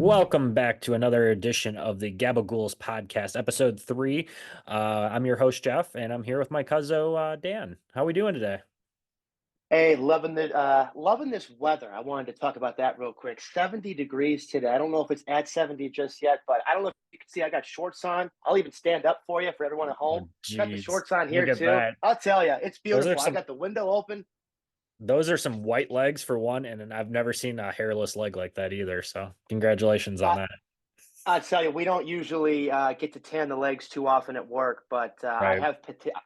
Welcome back to another edition of the Gabagools Podcast, episode 3. I'm your host, Jeff, and I'm here with my cousin, Dan. How are we doing today? Hey, loving this weather. I wanted to talk about that real quick. 70 degrees today. I don't know if it's at 70 just yet, but I don't know if you can see I got shorts on. I'll even stand up for you for everyone at home. Oh, Got the geez. shorts on Look here at too. that. I'll tell you, it's Those are beautiful. I some got the window open. those are some white legs for one, and I've never seen a hairless leg like that either. So congratulations on I, that. I'll tell you, we don't usually get to tan the legs too often at work, but Right.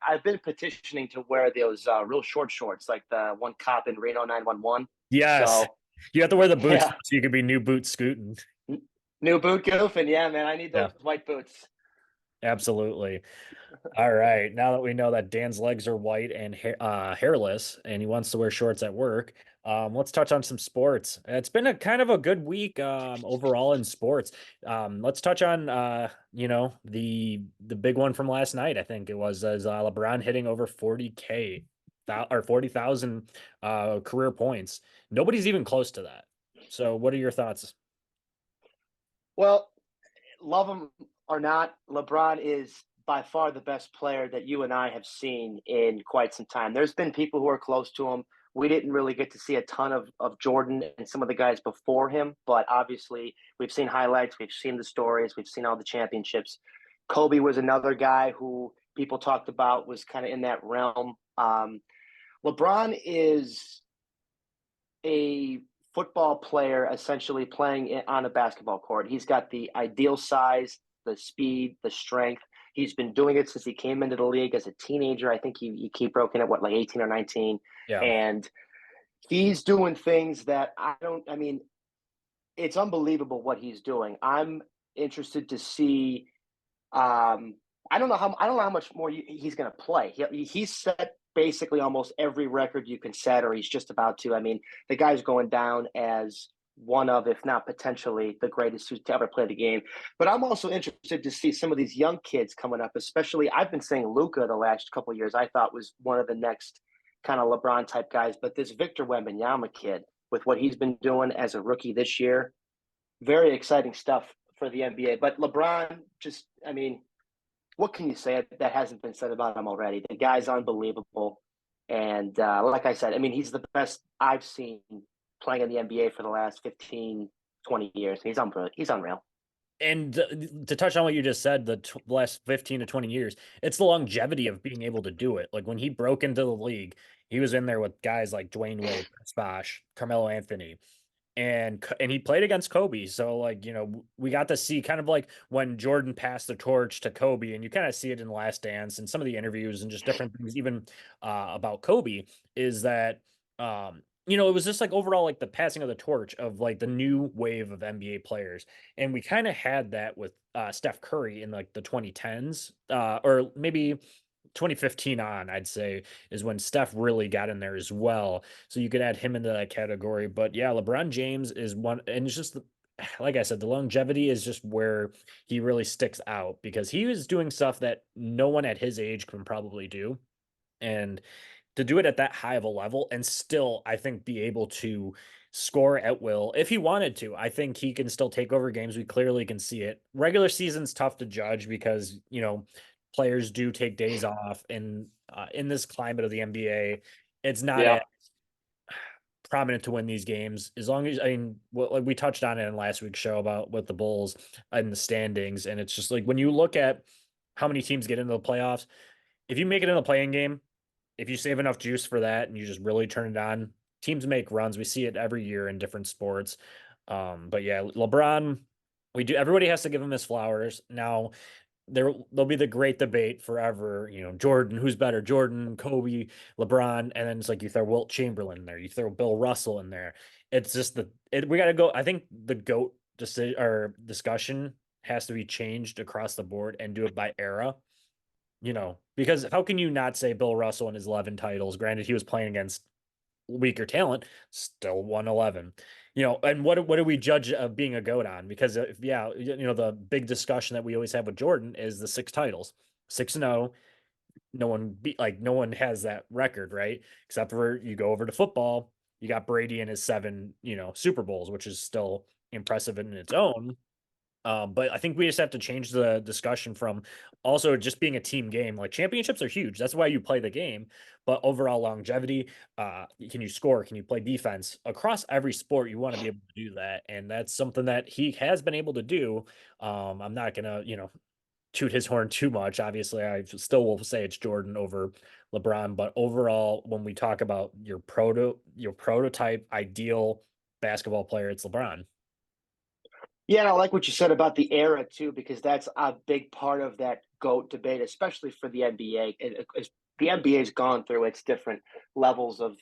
I've been petitioning to wear those real short shorts, like the one cop in Reno 911. Yes. So You have to wear the boots yeah, so you could be new boot scooting. new boot goof, and yeah, man, I need Yeah, those white boots. absolutely. All right. Now that we know that Dan's legs are white and hairless, and he wants to wear shorts at work, let's touch on some sports. It's been a kind of a good week overall in sports. Let's touch on the big one from last night. I think it was as LeBron hitting over 40K or 40,000 career points. Nobody's even close to that. So, what are your thoughts? Well, love him or not, LeBron is by far the best player that you and I have seen in quite some time. There's been people who are close to him. We didn't really get to see a ton of Jordan and some of the guys before him, but obviously we've seen highlights, we've seen the stories, we've seen all the championships. Kobe was another guy who people talked about was kind of in that realm. LeBron is a football player essentially playing on a basketball court. He's got the ideal size, the speed, the strength. He's been doing it since he came into the league as a teenager. I think he broke in at what, like 18 or 19. Yeah. And he's doing things that I mean, it's unbelievable what he's doing. I'm interested to see I don't know how much more he's going to play. He's set basically almost every record you can set, or he's just about to. I mean, the guy's going down as one of, if not potentially, the greatest to ever play the game. But I'm also interested to see some of these young kids coming up. Especially, I've been saying Luca the last couple of years. I thought was one of the next kind of LeBron type guys. But this Victor Wembanyama kid, with what he's been doing as a rookie this year, very exciting stuff for the NBA. But LeBron, just, I mean, what can you say that hasn't been said about him already? The guy's unbelievable. And like I said, I mean, he's the best I've seen playing in the NBA for the last 15, 20 years. He's unreal. He's unreal. And to touch on what you just said, the last 15 to 20 years, it's the longevity of being able to do it. Like when he broke into the league, he was in there with guys like Dwayne Wade, Chris Bosh, Carmelo Anthony, and he played against Kobe. So like, we got to see kind of like when Jordan passed the torch to Kobe, and you kind of see it in the Last Dance and some of the interviews and just different things, even about Kobe, is that it was just like overall like the passing of the torch of like the new wave of NBA players. And we kind of had that with Steph Curry in like the 2010s, or maybe 2015 on, I'd say, is when Steph really got in there as well. So you could add him into that category. But yeah, LeBron James is one, and it's just like I said, the longevity is just where he really sticks out because he was doing stuff that no one at his age can probably do. And to do it at that high of a level and still, I think, be able to score at will if he wanted to. I think he can still take over games. We clearly can see it. Regular season's tough to judge because, players do take days off. And in this climate of the NBA, it's not as Yeah. prominent to win these games. As long as, I mean, like we touched on it in last week's show about with the Bulls and the standings. And it's just like when you look at how many teams get into the playoffs, if you make it in the playing game, if you save enough juice for that and you just really turn it on, teams make runs. We see it every year in different sports. But yeah, LeBron, we do. Everybody has to give him his flowers. Now there'll be the great debate forever. Jordan, who's better, Jordan, Kobe, LeBron, and then it's like you throw Wilt Chamberlain in there, you throw Bill Russell in there. It's just we got to go. I think the goat decision or discussion has to be changed across the board and do it by era. Because how can you not say Bill Russell and his 11 titles? Granted, he was playing against weaker talent, still won 11. And what do we judge of being a goat on? Because if yeah, the big discussion that we always have with Jordan is the 6 titles, 6-0. No one has that record, right? Except for you go over to football, you got Brady and his 7, Super Bowls, which is still impressive in its own. But I think we just have to change the discussion from also just being a team game. Like championships are huge. That's why you play the game. But overall longevity, can you score? Can you play defense? Across every sport, you want to be able to do that. And that's something that he has been able to do. I'm not gonna, toot his horn too much. Obviously, I still will say it's Jordan over LeBron. But overall, when we talk about your prototype ideal basketball player, it's LeBron. Yeah, and I like what you said about the era too, because that's a big part of that GOAT debate, especially for the NBA. The NBA's gone through its different levels of,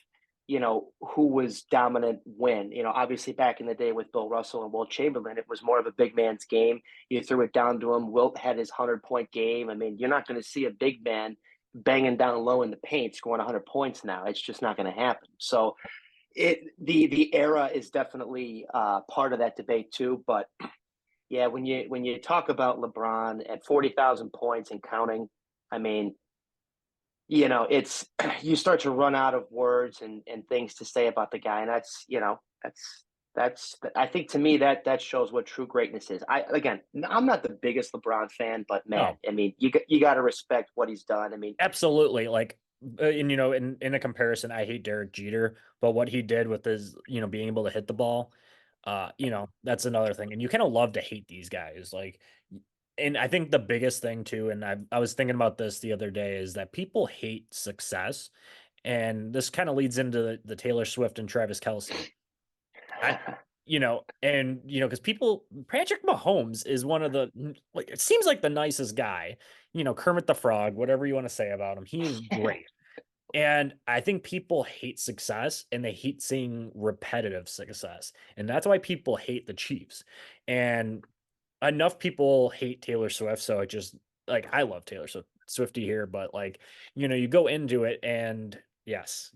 who was dominant when. Obviously back in the day with Bill Russell and Wilt Chamberlain, it was more of a big man's game. You threw it down to him. Wilt had his 100-point game. I mean, you're not going to see a big man banging down low in the paint scoring 100 points now. It's just not going to happen. So the era is definitely part of that debate too. But yeah, when you talk about LeBron at 40,000 points and counting, I mean, it's you start to run out of words and things to say about the guy, and that's I think to me that shows what true greatness is. I'm not the biggest LeBron fan, but man, No, I mean, you got to respect what he's done. I mean, absolutely. Like, and in a comparison, I hate Derek Jeter, but what he did with his, being able to hit the ball, that's another thing. And you kind of love to hate these guys. Like, and I think the biggest thing too, and I was thinking about this the other day, is that people hate success. And this kind of leads into the Taylor Swift and Travis Kelsey. I, because Patrick Mahomes is one of like, it seems like the nicest guy, Kermit the Frog, whatever you want to say about him. He is great. And I think people hate success and they hate seeing repetitive success. And that's why people hate the Chiefs. And enough people hate Taylor Swift. So it just like, I love Taylor Swift, Swifty here, but like, you go into it and yes,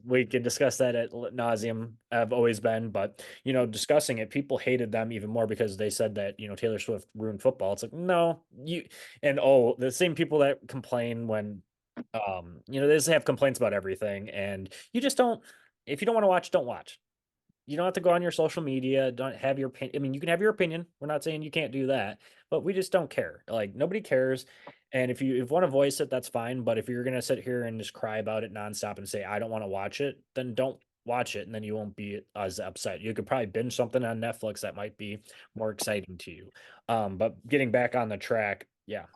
we can discuss that at nauseum. I've always been, but discussing it, people hated them even more because they said that, Taylor Swift ruined football. It's like, no, and the same people that complain when, they just have complaints about everything. And you just don't, if you don't want to watch, don't watch. You don't have to go on your social media. Don't have your opinion. I mean, you can have your opinion. We're not saying you can't do that, but we just don't care. Like nobody cares. And if you want to voice it, that's fine. But if you're gonna sit here and just cry about it nonstop and say I don't want to watch it, then don't watch it, and then you won't be as upset. You could probably binge something on Netflix that might be more exciting to you. But getting back on the track, yeah,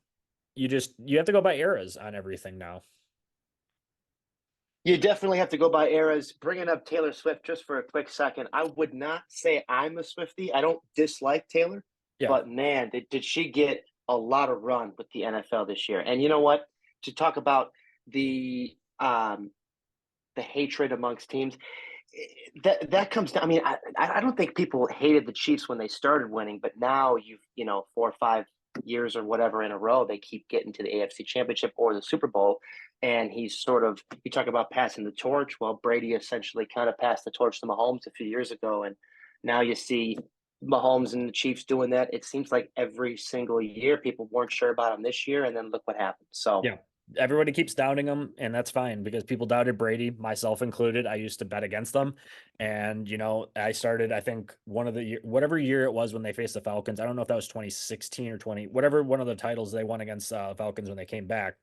you have to go by eras on everything now. You definitely have to go by eras. Bringing up Taylor Swift just for a quick second, I would not say I'm a Swiftie. I don't dislike Taylor, Yeah, but man, did she get a lot of run with the NFL this year? And you know what? To talk about the hatred amongst teams, that comes down. I mean, I don't think people hated the Chiefs when they started winning, but now 4 or 5 years or whatever in a row, they keep getting to the AFC Championship or the Super Bowl. And he's sort of, you talk about passing the torch. Well, Brady essentially kind of passed the torch to Mahomes a few years ago. And now you see Mahomes and the Chiefs doing that. It seems like every single year people weren't sure about him this year. And then look what happened. So, yeah. Everybody keeps doubting them, and that's fine because people doubted Brady, myself included. I used to bet against them, and I started. I think one of the whatever year it was when they faced the Falcons. I don't know if that was 2016 or 20, whatever one of the titles they won against Falcons when they came back.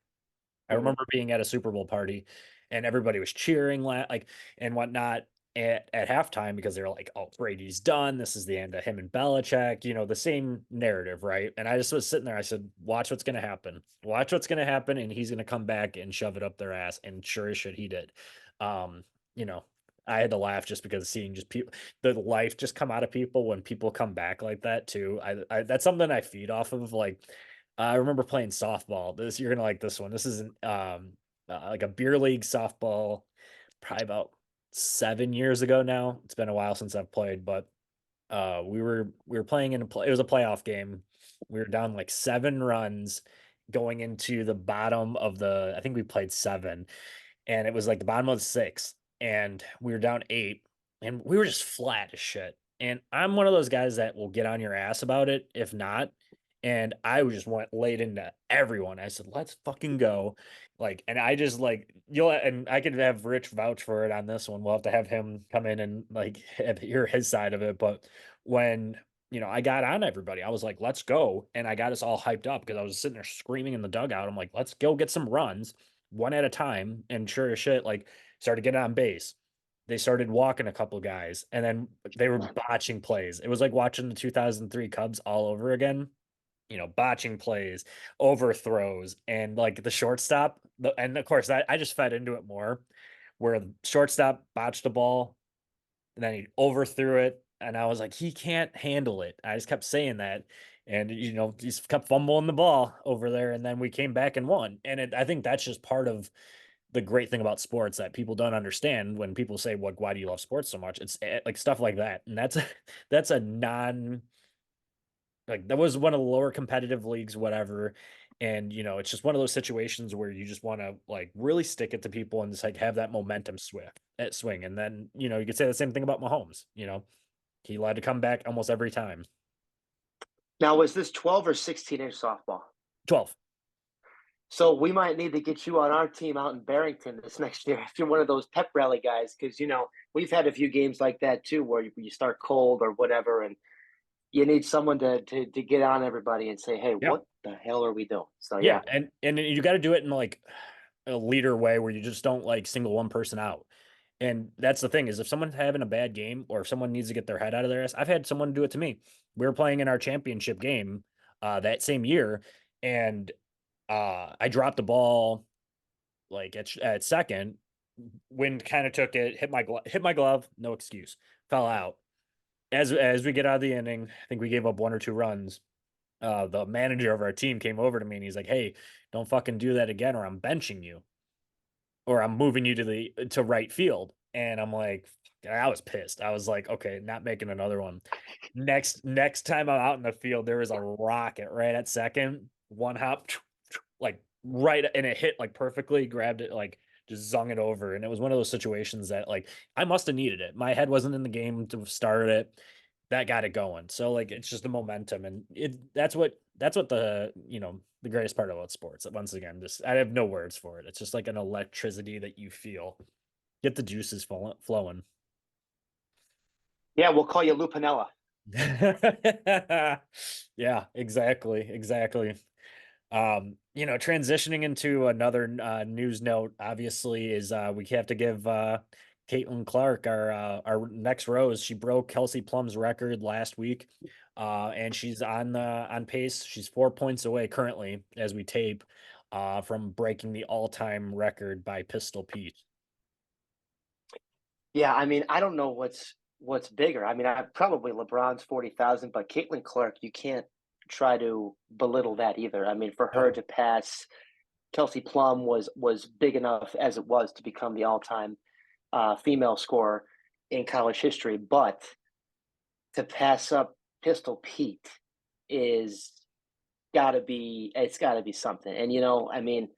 I mhm. remember being at a Super Bowl party and everybody was cheering like and whatnot at halftime because they were like, "Oh, Brady's done. This is the end of him and Belichick." The same narrative, right? And I just was sitting there. I said, "Watch what's going to happen. Watch what's going to happen, and he's going to come back and shove it up their ass." And sure as shit, he did. Um, you know, I had to laugh just because seeing just people, the life just come out of people when people come back like that too. I that's something I feed off of. Like I remember playing softball. You're gonna like this one. This is like a beer league softball, probably about 7 years ago now. It's been a while since I've played, but we were playing in it was a playoff game. We were down like 7 runs going into the bottom of I think we played seven, and it was like the bottom of the sixth, and we were down eight, and we were just flat as shit. And I'm one of those guys that will get on your ass about it if not. And I just went laid into everyone. I said, let's fucking go. Like, and I just like, and I could have Rich vouch for it on this one. We'll have to have him come in and like hear his side of it. But when, I got on everybody, I was like, let's go. And I got us all hyped up because I was sitting there screaming in the dugout. I'm like, let's go get some runs one at a time. And sure as shit, like, started getting on base. They started walking a couple guys and then they were botching plays. It was like watching the 2003 Cubs all over again, botching plays, overthrows, and like the shortstop. And of course, I just fed into it more, where the shortstop botched the ball and then he overthrew it. And I was like, he can't handle it. I just kept saying that. And, he just kept fumbling the ball over there. And then we came back and won. And I think that's just part of the great thing about sports that people don't understand when people say, "What? Why do you love sports so much?" It's like stuff like that, and that's a non like that was one of the lower competitive leagues, whatever. And it's just one of those situations where you just want to like really stick it to people and just like have that momentum swing. And then you could say the same thing about Mahomes. He allowed to come back almost every time. Now, was this 12 or 16-inch softball? 12. So we might need to get you on our team out in Barrington this next year if you're one of those pep rally guys, because we've had a few games like that too, where you start cold or whatever, and you need someone to get on everybody and say, "Hey, Yeah. what the hell are we doing?" So Yeah, yeah, and you got to do it in like a leader way where you just don't like single one person out. And that's the thing is if someone's having a bad game or if someone needs to get their head out of their ass, I've had someone do it to me. We were playing in our championship game that same year, and I dropped the ball like at second. Wind kind of took it, hit my glove, no excuse, fell out. As we get out of the inning, I think we gave up one or two runs. The manager of our team came over to me and he's like, "Hey, don't fucking do that again, or I'm benching you, or I'm moving you to right field." And I'm like, I was pissed. I was like, okay, not making another one. Next time I'm out in the field, there was a rocket right at second, one hop, like right, and it hit like perfectly, grabbed it, like just zung it over. And it was one of those situations that like I must have needed it. My head wasn't in the game to start it. That got it going. So like it's just the momentum, and that's what the greatest part about sports. Once again, just I have no words for it. It's just like an electricity that you feel. Get the juices flowing. yeah, we'll call you Lupinella. Yeah, exactly. Transitioning into another news note, obviously, is we have to give Caitlyn Clark our next rose. She broke Kelsey Plum's record last week, and she's on pace. She's 4 points away currently as we tape from breaking the all-time record by Pistol Pete. Yeah, I mean, I don't know what's bigger. I mean, I probably LeBron's 40,000, but Caitlin Clark, you can't try to belittle that either. I mean, for her No. to pass Kelsey Plum was big enough as it was to become the all-time female scorer in college history, but to pass up Pistol Pete is it's got to be something. And I mean,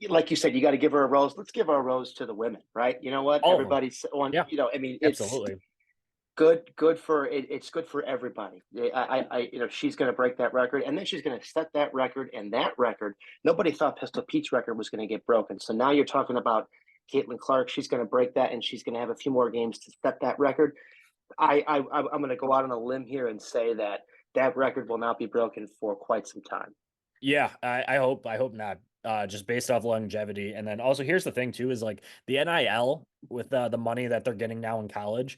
like you said, you got to give her a rose. Let's give our rose to the women, right? You know what? All of them. Everybody's on. Yeah, I mean, it's absolutely. good for it. It's good for everybody. She's going to break that record, and then she's going to set that record. And that record, nobody thought Pistol Pete's record was going to get broken. So now you're talking about Caitlin Clark. She's going to break that, and she's going to have a few more games to set that record. I'm going to go out on a limb here and say that that record will not be broken for quite some time. Yeah, I hope not. Just based off longevity, and then also here's the thing too is like the NIL with the money that they're getting now in college.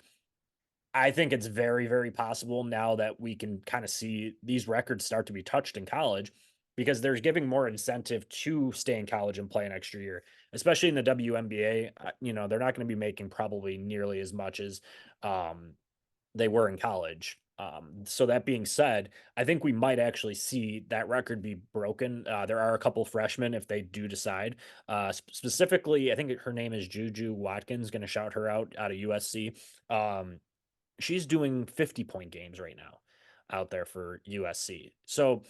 I think it's very, very possible now that we can kind of see these records start to be touched in college because they're giving more incentive to stay in college and play an extra year, especially in the WNBA. They're not going to be making probably nearly as much as um, they were in college. So that being said, I think we might actually see that record be broken. There are a couple freshmen if they do decide. Specifically, I think her name is Juju Watkins. Going to shout her out of USC. She's doing 50-point games right now out there for USC. So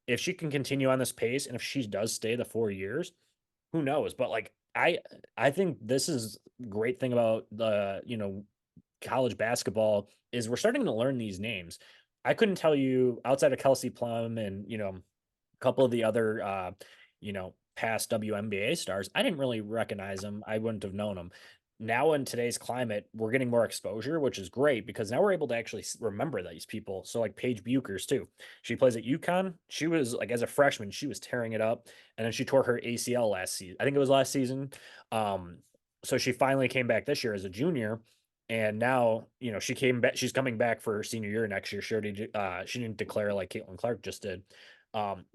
if she can continue on this pace, and if she does stay the 4 years, who knows? But like I think this is great thing about the college basketball is we're starting to learn these names. I couldn't tell you outside of Kelsey Plum and, a couple of the other, past WNBA stars. I didn't really recognize them. I wouldn't have known them. Now in today's climate, we're getting more exposure, which is great because now we're able to actually remember these people. So like Paige Buchers too. She plays at UConn. She was like as a freshman, she was tearing it up, and then she tore her ACL last season. I think it was last season. Um, so she finally came back this year as a junior, and now, she came back. She's coming back for her senior year next year. She didn't declare like Caitlyn Clark just did.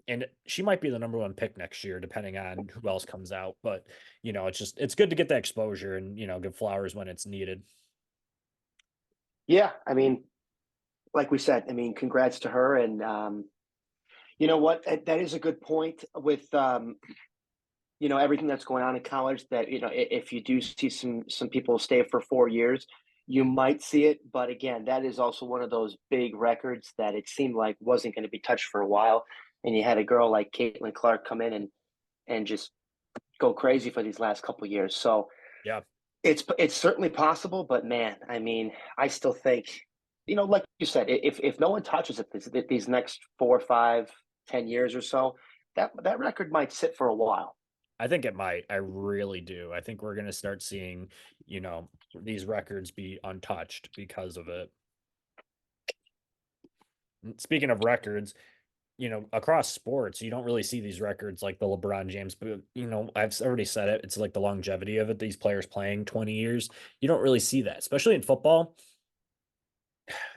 And she might be the number one pick next year, depending on who else comes out. But it's good to get the exposure and give flowers when it's needed. Yeah, I mean, like we said, I mean, congrats to her. And you know what? That is a good point with everything that's going on in college. That if you do see some people stay for 4 years, you might see it. But again, that is also one of those big records that it seemed like wasn't going to be touched for a while. And you had a girl like Caitlyn Clark come in and just go crazy for these last couple of years. So Yeah, it's certainly possible, but man, I mean, I still think, like you said, if no one touches it these next 4, 5, 10 years or so, that record might sit for a while. I think it might. I really do. I think we're going to start seeing, these records be untouched because of it. Speaking of records, across sports, you don't really see these records like the LeBron James, but I've already said it. It's like the longevity of it. These players playing 20 years. You don't really see that, especially in football.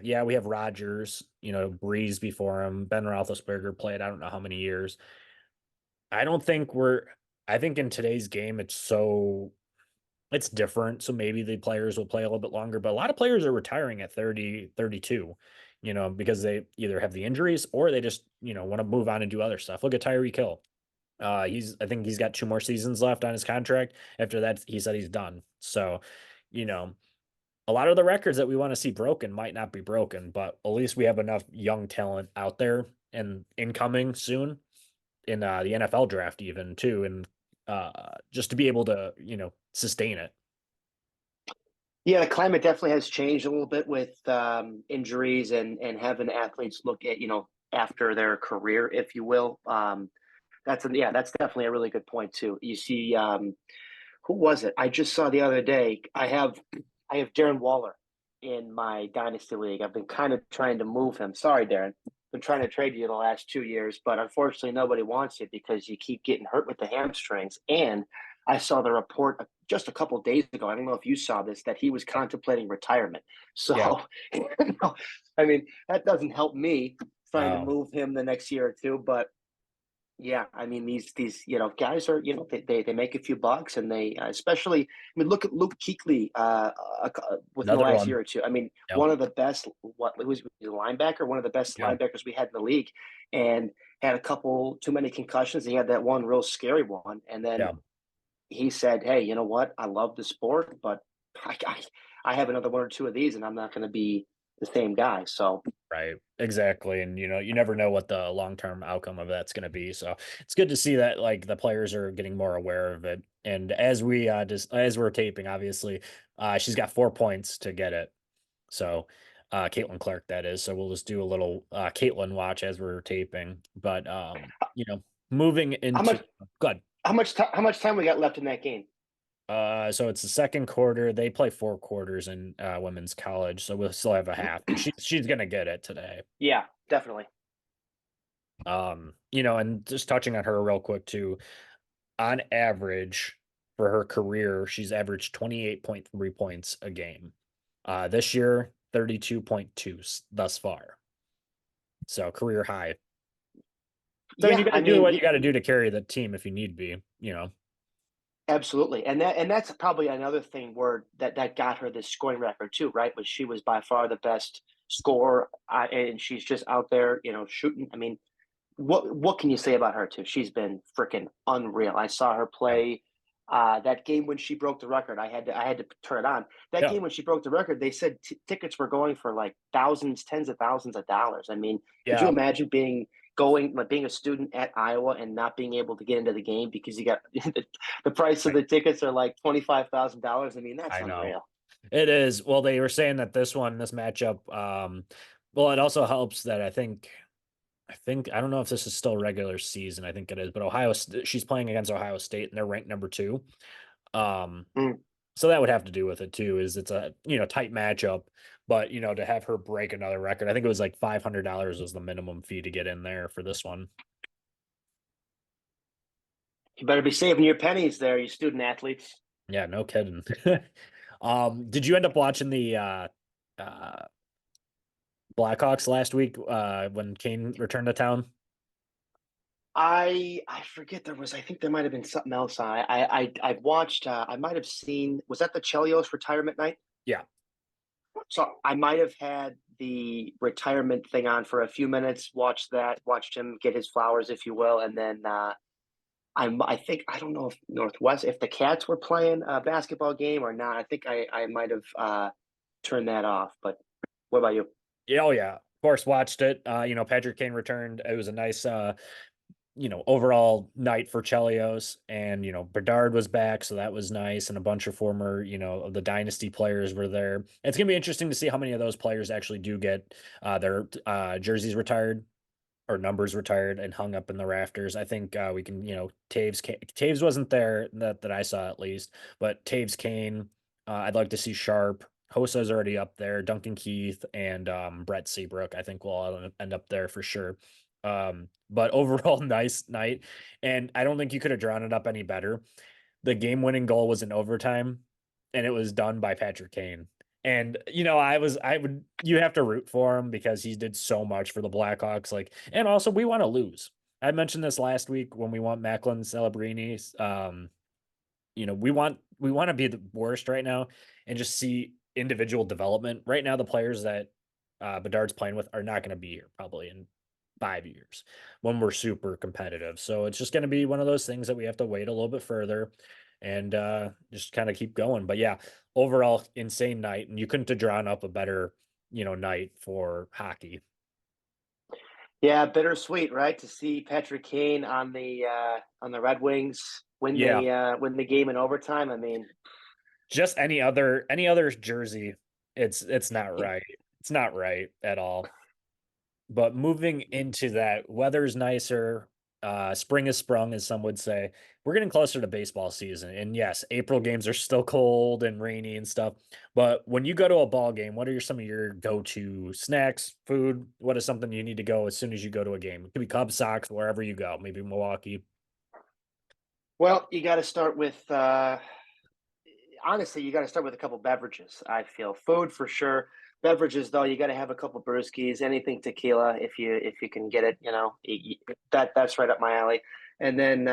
Yeah, we have Rodgers, Breeze before him. Ben Roethlisberger played I don't know how many years. I don't think we're I think in today's game it's different. So maybe the players will play a little bit longer, but a lot of players are retiring at 30, 32, because they either have the injuries or they just, want to move on and do other stuff. Look at Tyreek Hill. I think he's got 2 more seasons left on his contract. After that, he said he's done. So, you know, a lot of the records that we want to see broken might not be broken, but at least we have enough young talent out there and incoming soon in the NFL draft, even too, and just to be able to, sustain it. Yeah, the climate definitely has changed a little bit with injuries and having athletes look at after their career, if you will. That's definitely a really good point too. You see, who was it? I just saw the other day. I have Darren Waller in my dynasty league. I've been kind of trying to move him. Sorry, Darren. Been trying to trade you the last 2 years, but unfortunately nobody wants you because you keep getting hurt with the hamstrings. And I saw the report just a couple of days ago. I don't know if you saw this, that he was contemplating retirement. Yeah. So, I mean, that doesn't help me trying to No. move him the next year or two. But yeah, I mean these guys are they make a few bucks and they especially I mean look at Luke Kuechly within the Another last one. year or two. I mean Yep. one of the best was a linebacker, one of the best Yeah. linebackers we had in the league, and had a couple too many concussions. He had that one real scary one, and then Yeah. he said, "Hey, you know what? I love the sport, but I have another one or two of these, and I'm not going to be the same guy." So Right. Exactly. And you never know what the long-term outcome of that's going to be. So it's good to see that like the players are getting more aware of it. And as we just as we're taping, obviously, she's got 4 points to get it. So Caitlin Clark, that is. So we'll just do a little Caitlin watch as we're taping. But moving how into much good. how much time we got left in that game? So it's the second quarter. They play 4 quarters in women's college, so we'll still have a half. But she's gonna get it today. Yeah, definitely. And just touching on her real quick too, on average for her career, she's averaged 28.3 points a game. This year, 32.2 thus far. So career high. So I mean, you Yeah, got I to do mean, what you got to do to carry the team if you need be. absolutely, and that's probably another thing where that got her this scoring record too, right? Was she was by far the best scorer, and she's just out there, shooting. I mean, what can you say about her too? She's been freaking unreal. I saw her Yeah. play that game when she broke the record. I had to turn it on. That Yeah. game when she broke the record, they said tickets were going for like thousands, tens of thousands of dollars. I mean, could you Yeah. imagine being a student at Iowa and not being able to get into the game because you got the price of I, the tickets are like $25,000? I mean, that's I know. unreal. It is. Well, they were saying that this matchup, Well, it also helps that I think I don't know if this is still regular season. I think it is, but she's playing against Ohio State and they're ranked number two. Um, Mm. so that would have to do with it too. Is it's a tight matchup, but to have her break another record, I think it was like $500 was the minimum fee to get in there for this one. You better be saving your pennies there, you student athletes. Yeah, no kidding. Did you end up watching the uh Blackhawks last week when Kane returned to town? I forget I think there might have been something else on. I've watched I might have seen, was that the Chelios retirement night? Yeah. So I might have had the retirement thing on for a few minutes, watched him get his flowers, if you will, and then I think I don't know if the Cats were playing a basketball game or not. I think I might have turned that off. But what about you? Yeah, oh yeah. Of course, watched it. Patrick Kane returned. It was a nice overall night for Chelios, and Bedard was back, so that was nice, and a bunch of former of the dynasty players were there. It's gonna be interesting to see how many of those players actually do get their jerseys retired or numbers retired and hung up in the rafters. I think we can, Taves wasn't there that I saw at least, but Taves, Kane, I'd like to see Sharp. Hosa's already up there. Duncan Keith and Brett Seabrook, I think will all end up there for sure. But overall, nice night, and I don't think you could have drawn it up any better. The game-winning goal was in overtime, and it was done by Patrick Kane. And you have to root for him because he did so much for the Blackhawks. Like, and also we want to lose. I mentioned this last week when we want Macklin Celebrini. We want to be the worst right now and just see individual development. Right now, the players that Bedard's playing with are not going to be here probably in 5 years when we're super competitive. So it's just going to be one of those things that we have to wait a little bit further and just kind of keep going. But yeah, overall, insane night. And you couldn't have drawn up a better, night for hockey. Yeah, bittersweet, right? To see Patrick Kane on the Red Wings Yeah. win the game in overtime. I mean, Just any other jersey, it's not yeah. right. It's not right at all. But moving into that, weather's nicer. Spring is sprung, as some would say. We're getting closer to baseball season. And yes, April games are still cold and rainy and stuff. But when you go to a ball game, what are some of your go-to snacks, food? What is something you need to go as soon as you go to a game? It could be Cubs, Sox, wherever you go, maybe Milwaukee. Well, you got to start with honestly, you got to start with a couple beverages. I feel food for sure. Beverages, though, you got to have a couple brewskis, anything tequila if you can get it. That's right up my alley. And then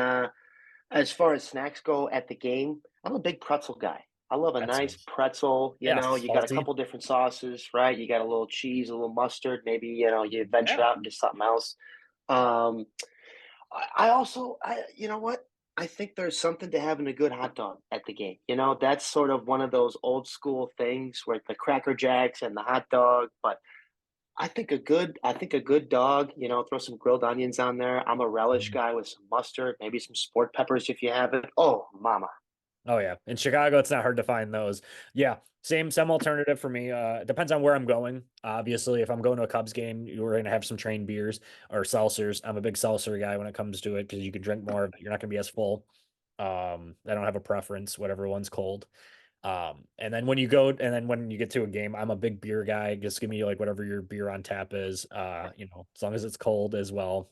as far as snacks go at the game, I'm a big pretzel guy. I love a That's nice nice. pretzel. Yeah, You got a salty. couple different sauces, right? You got a little cheese, a little mustard. Maybe you venture Yeah, out into something else. Um, I also, you know what? I think there's something to having a good hot dog at the game. That's sort of one of those old school things where the Cracker Jacks and the hot dog. But I think a good dog. Throw some grilled onions on there. I'm a relish mhm. guy with some mustard, maybe some sport peppers if you have it. Oh, mama. Oh yeah. In Chicago, it's not hard to find those. Yeah. Same alternative for me. It depends on where I'm going. Obviously, if I'm going to a Cubs game, you're gonna have some train beers or seltzers. I'm a big seltzer guy when it comes to it because you can drink more of it. You're not gonna be as full. I don't have a preference, whatever one's cold. And then when you get to a game, I'm a big beer guy. Just give me like whatever your beer on tap is, as long as it's cold as well.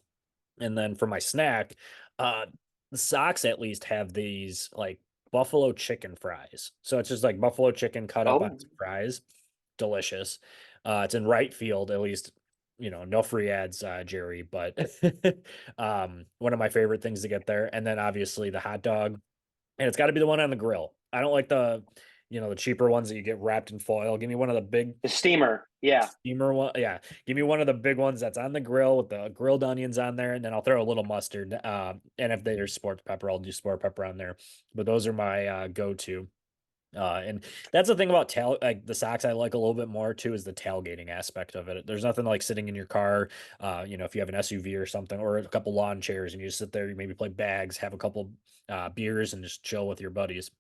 And then for my snack, uh, the Sox at least have these like buffalo chicken fries. So it's just like buffalo chicken cut up on Oh, some fries. Delicious. It's in right field, at least, no free ads, Jerry, but one of my favorite things to get there. And then obviously the hot dog. And it's got to be the one on the grill. I don't like the cheaper ones that you get wrapped in foil. Give me one of the big the steamer. Yeah. steamer one. Yeah, give me one of the big ones that's on the grill with the grilled onions on there, and then I'll throw a little mustard. And if there's sport pepper, I'll do sport pepper on there. But those are my go-to. And that's the thing about like the Sox I like a little bit more too is the tailgating aspect of it. There's nothing like sitting in your car, if you have an SUV or something, or a couple lawn chairs, and you just sit there, you maybe play bags, have a couple beers, and just chill with your buddies.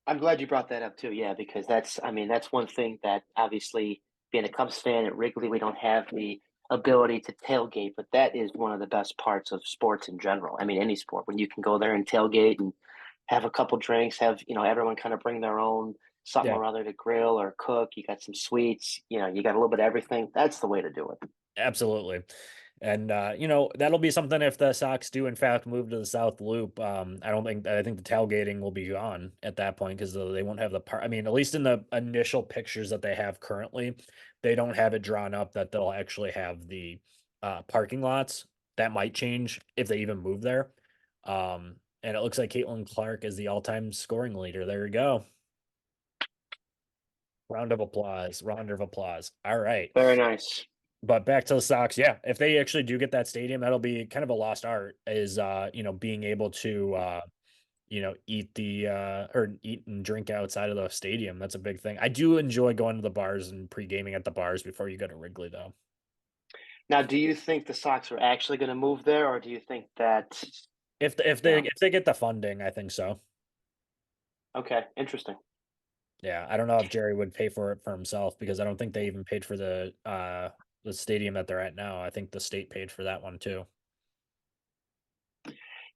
I'm glad you brought that up too. Yeah, because that's, I mean, that's one thing that obviously being a Cubs fan at Wrigley, we don't have the ability to tailgate, but that is one of the best parts of sports in general. I mean, any sport, when you can go there and tailgate and have a couple drinks, have, everyone kind of bring their own something Yeah, or other to grill or cook. You got some sweets, you got a little bit of everything. That's the way to do it. absolutely. And that'll be something if the Sox do in fact move to the South Loop. I think the tailgating will be gone at that point because they won't have the part. I mean, at least in the initial pictures that they have currently, they don't have it drawn up that they'll actually have the parking lots. That might change if they even move there. And it looks like Caitlyn Clark is the all-time scoring leader. There you go. Round of applause. Round of applause. All right. Very nice. But back to the Sox, yeah. If they actually do get that stadium, that'll be kind of a lost art. Is being able to eat or eat and drink outside of the stadium. That's a big thing. I do enjoy going to the bars and pre-gaming at the bars before you go to Wrigley, though. Now, do you think the Sox are actually going to move there, or do you think that, If the, if you they know, if they get the funding, I think so. okay, interesting. Yeah, I don't know if Jerry would pay for it for himself because I don't think they even paid for the stadium that they're at now. I think the state paid for that one too.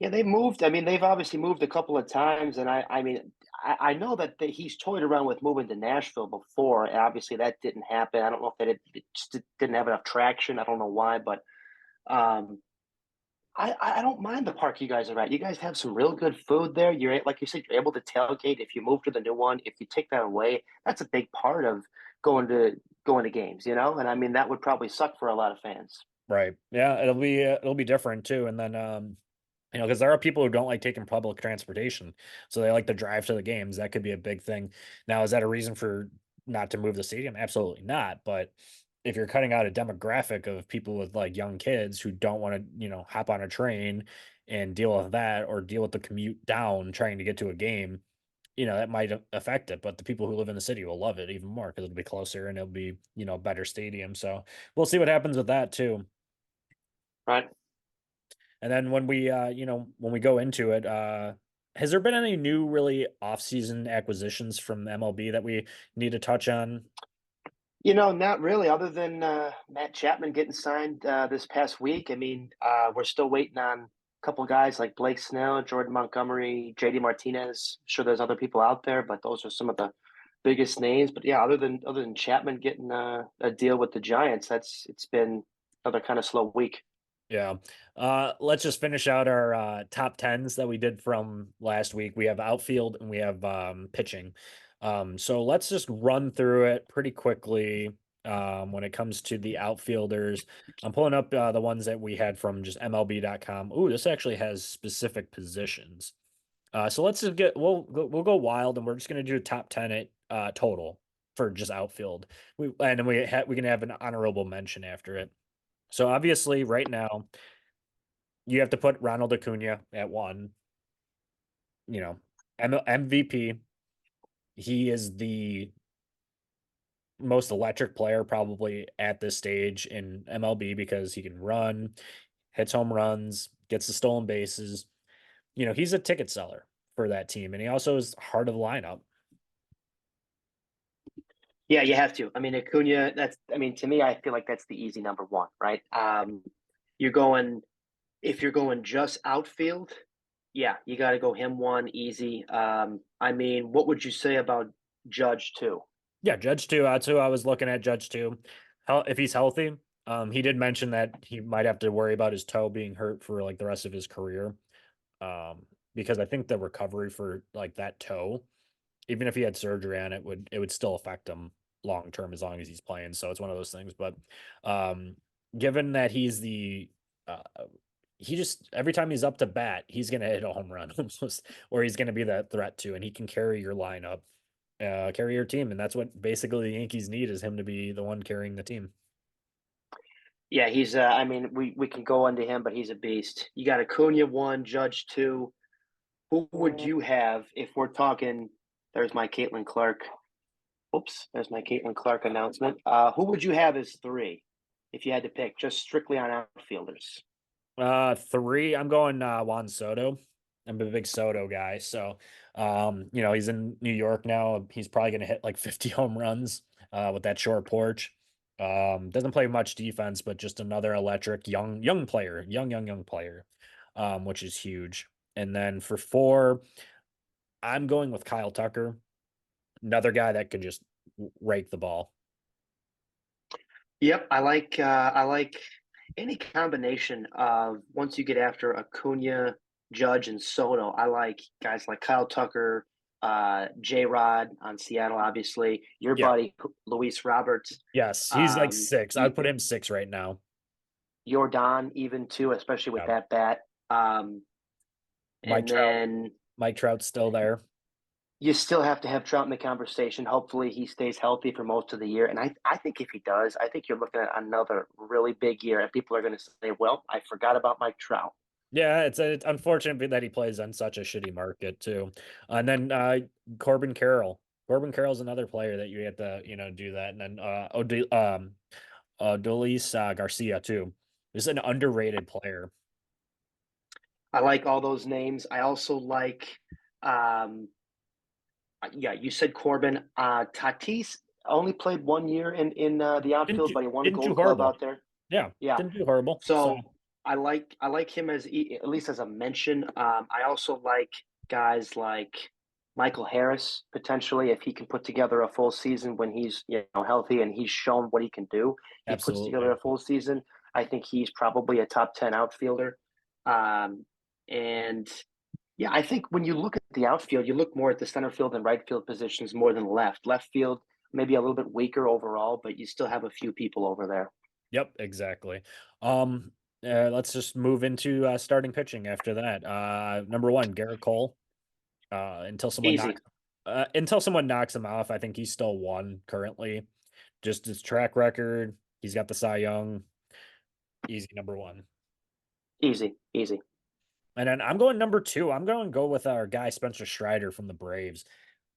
Yeah, they moved. I mean, they've obviously moved a couple of times, and I mean, I know that he's toyed around with moving to Nashville before, and obviously that didn't happen. I don't know if that it just didn't have enough traction. I don't know why, but um, I don't mind the park you guys are at. You guys have some real good food there. Like you said, you're able to tailgate if you move to the new one. If you take that away, that's a big part of going to games, And I mean, that would probably suck for a lot of fans. Right. Yeah, it'll be different too. And then because there are people who don't like taking public transportation, so they like to drive to the games. That could be a big thing. Now, is that a reason for not to move the stadium? Absolutely not. But if you're cutting out a demographic of people with like young kids who don't want to, hop on a train and deal with that or deal with the commute down trying to get to a game, that might affect it. But the people who live in the city will love it even more because it'll be closer and it'll be, a better stadium. So we'll see what happens with that too. Right. And then when we go into it, has there been any new really off-season acquisitions from MLB that we need to touch on? Not really, other than Matt Chapman getting signed this past week. I mean, we're still waiting on a couple of guys like Blake Snell, Jordan Montgomery, JD Martinez. Sure, there's other people out there, but those are some of the biggest names. But yeah, other than Chapman getting a deal with the Giants, it's been another kind of slow week. Yeah. Let's just finish out our top tens that we did from last week. We have outfield and we have pitching. So let's just run through it pretty quickly. When it comes to the outfielders, I'm pulling up the ones that we had from just MLB.com. Ooh, this actually has specific positions. So let's just we'll go wild and we're just gonna do top 10 at total for just outfield. And then we can have an honorable mention after it. So obviously, right now, you have to put Ronald Acuna at one. You know, MVP. He is the most electric player probably at this stage in MLB because he can run, hits home runs, gets the stolen bases. He's a ticket seller for that team, and he also is heart of the lineup. Yeah, you have to. I mean, Acuna. I mean, to me, I feel like that's the easy number one, right? You're going if you're going just outfield, yeah, you got to go him one easy. I mean, what would you say about Judge too? Yeah, Judge too. That's who I was looking at. Judge too. How if he's healthy? He did mention that he might have to worry about his toe being hurt for like the rest of his career. Because I think the recovery for like that toe, even if he had surgery on it, would still affect him long term as long as he's playing. So it's one of those things. But given that he's uh, he just every time he's up to bat, he's gonna hit a home run almost, or he's gonna be that threat too, and he can carry your lineup, carry your team, and that's what basically the Yankees need is him to be the one carrying the team. Yeah, he's. I mean, we can go into him, but he's a beast. You got Acuna one, Judge two. Who would you have if we're talking? There's my Caitlin Clark. Oops, there's my Caitlin Clark announcement. Who would you have as three if you had to pick, just strictly on outfielders? Three, I'm going Juan Soto. I'm a big Soto guy. So he's in New York now. He's probably gonna hit like 50 home runs with that short porch. Doesn't play much defense, but just another electric young player, young player, which is huge. And then for four, I'm going with Kyle Tucker, another guy that could just rake the ball. Yep, I like any combination of once you get after Acuna, Judge, and Soto. I like guys like Kyle Tucker, J Rod on Seattle, obviously. Your Yeah. buddy Luis Roberts, Yes, he's like um, six. y- I'd put him six right now. Jordan, even too, especially with Yeah. that bat. Mike And Trout. then Mike Trout's still there. you still have to have Trout in the conversation. Hopefully, he stays healthy for most of the year. And I think if he does, I think you're looking at another really big year. And people are going to say, well, I forgot about Mike Trout. Yeah, it's unfortunate that he plays on such a shitty market too. And then Corbin Carroll. Corbin Carroll's another player that you have to, do that. And then Odolis Garcia too. This is an underrated player. I like all those names. I also like, um, yeah, you said Corbin. Tatis only played 1 year in the Didn't outfield, do but he won a didn't do Gold Glove horrible. out there. Yeah, Yeah, didn't do horrible. So so I like him as at least as a mention. I also like guys like Michael Harris potentially if he can put together a full season when he's healthy and he's shown what he can do. He puts together absolutely. a full season. I think he's probably a top 10 outfielder. Um, and yeah, I think when you look at the outfield, you look more at the center field and right field positions more than left. Left field maybe a little bit weaker overall, but you still have a few people over there. Yep, exactly. Um, let's just move into starting pitching after that. Number one, Garrett Cole. Until someone Easy. knocks him off, I think he's still one currently. Just his track record, he's got the Cy Young, easy number one. Easy, easy. And then I'm going number two. I'm going to go with our guy Spencer Strider from the Braves.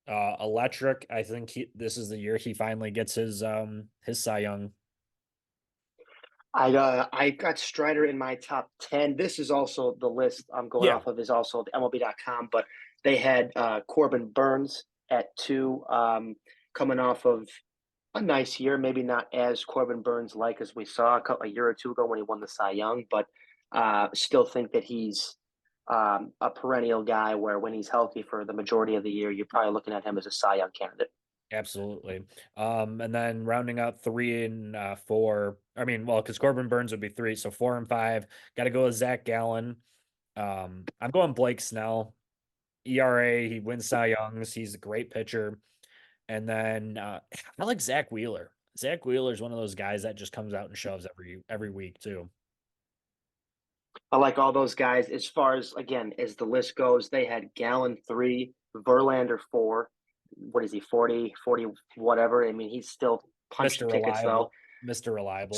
Electric. I think this is the year he finally gets his Cy Young. I got Strider in my top 10. This is also the list I'm going Yeah, off of is also the MLB.com, but they had Corbin Burns at two, coming off of a nice year, maybe not as Corbin Burns like as we saw a year or two ago when he won the Cy Young, but still think that he's a perennial guy where when he's healthy for the majority of the year, you're probably looking at him as a Cy Young candidate. absolutely. And then rounding out three and four. I mean, well, because Corbin Burns would be three, so four and five. Got to go with Zach Gallen. I'm going Blake Snell. ERA, he wins Cy Youngs. He's a great pitcher. And then I like Zach Wheeler. Zach Wheeler is one of those guys that just comes out and shoves every week too. I like all those guys. As far as again as the list goes, they had Gallon three, Verlander four. What is he, 40, 40, whatever? I mean, he's still punching Mr. tickets though. Reliable. Mr. Reliable.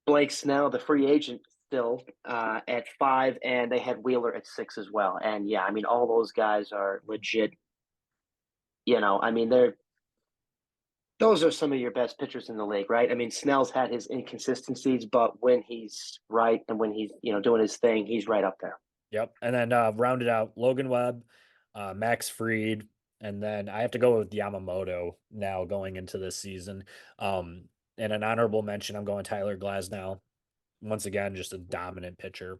Blake Snell, the free agent, still at five, and they had Wheeler at six as well. And yeah, I mean, all those guys are legit. I mean, those are some of your best pitchers in the league, right? I mean, Snell's had his inconsistencies, but when he's right and when he's doing his thing, he's right up there. Yep. And then rounded out Logan Webb, Max Fried, and then I have to go with Yamamoto now going into this season. Um, and an honorable mention, I'm going Tyler Glasnow. Once again, just a dominant pitcher.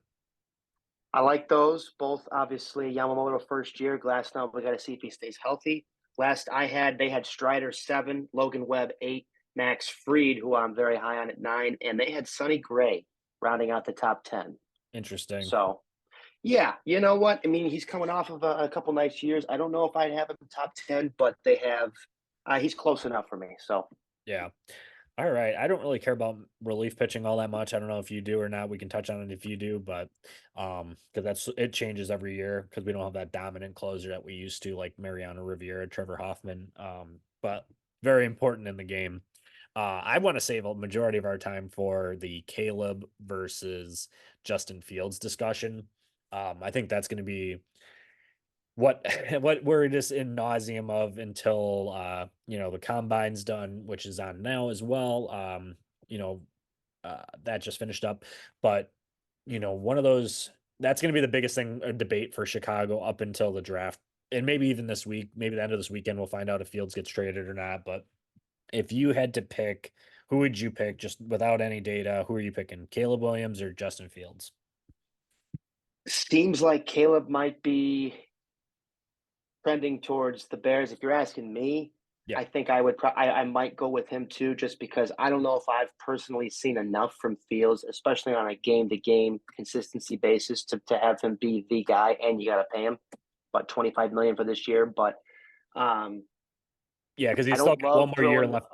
I like those both. Obviously, Yamamoto first year, Glasnow. We got to see if he stays healthy. Last I had, they had Strider seven, Logan Webb eight, Max Fried, who I'm very high on at nine, and they had Sonny Gray rounding out the top 10. Interesting. So yeah, you know what? I mean, he's coming off of a couple nice years. I don't know if I'd have him top 10, but they have. He's close enough for me. So Yeah. All right. I don't really care about relief pitching all that much. I don't know if you do or not. We can touch on it if you do, but because it changes every year because we don't have that dominant closer that we used to, like Mariano Rivera, Trevor Hoffman. But very important in the game. I want to save a majority of our time for the Caleb versus Justin Fields discussion. I think that's going to be what what we're just in nauseum of until the combine's done, which is on now as well. You know, that just finished up, but one of those that's going to be the biggest thing a debate for Chicago up until the draft, and maybe even this week, maybe the end of this weekend, we'll find out if Fields gets traded or not. But if you had to pick who would you pick just without any data? Who are you picking? Caleb Williams or Justin Fields? Seems like Caleb might be trending towards the Bears. If you're asking me, Yeah. I think I would. I might go with him too, just because I don't know if I've personally seen enough from Fields, especially on a game-to-game consistency basis, to have him be the guy. And you got to pay him about 25 million for this year. But um, Yeah, because I he's still don't got one love more year throwing. left.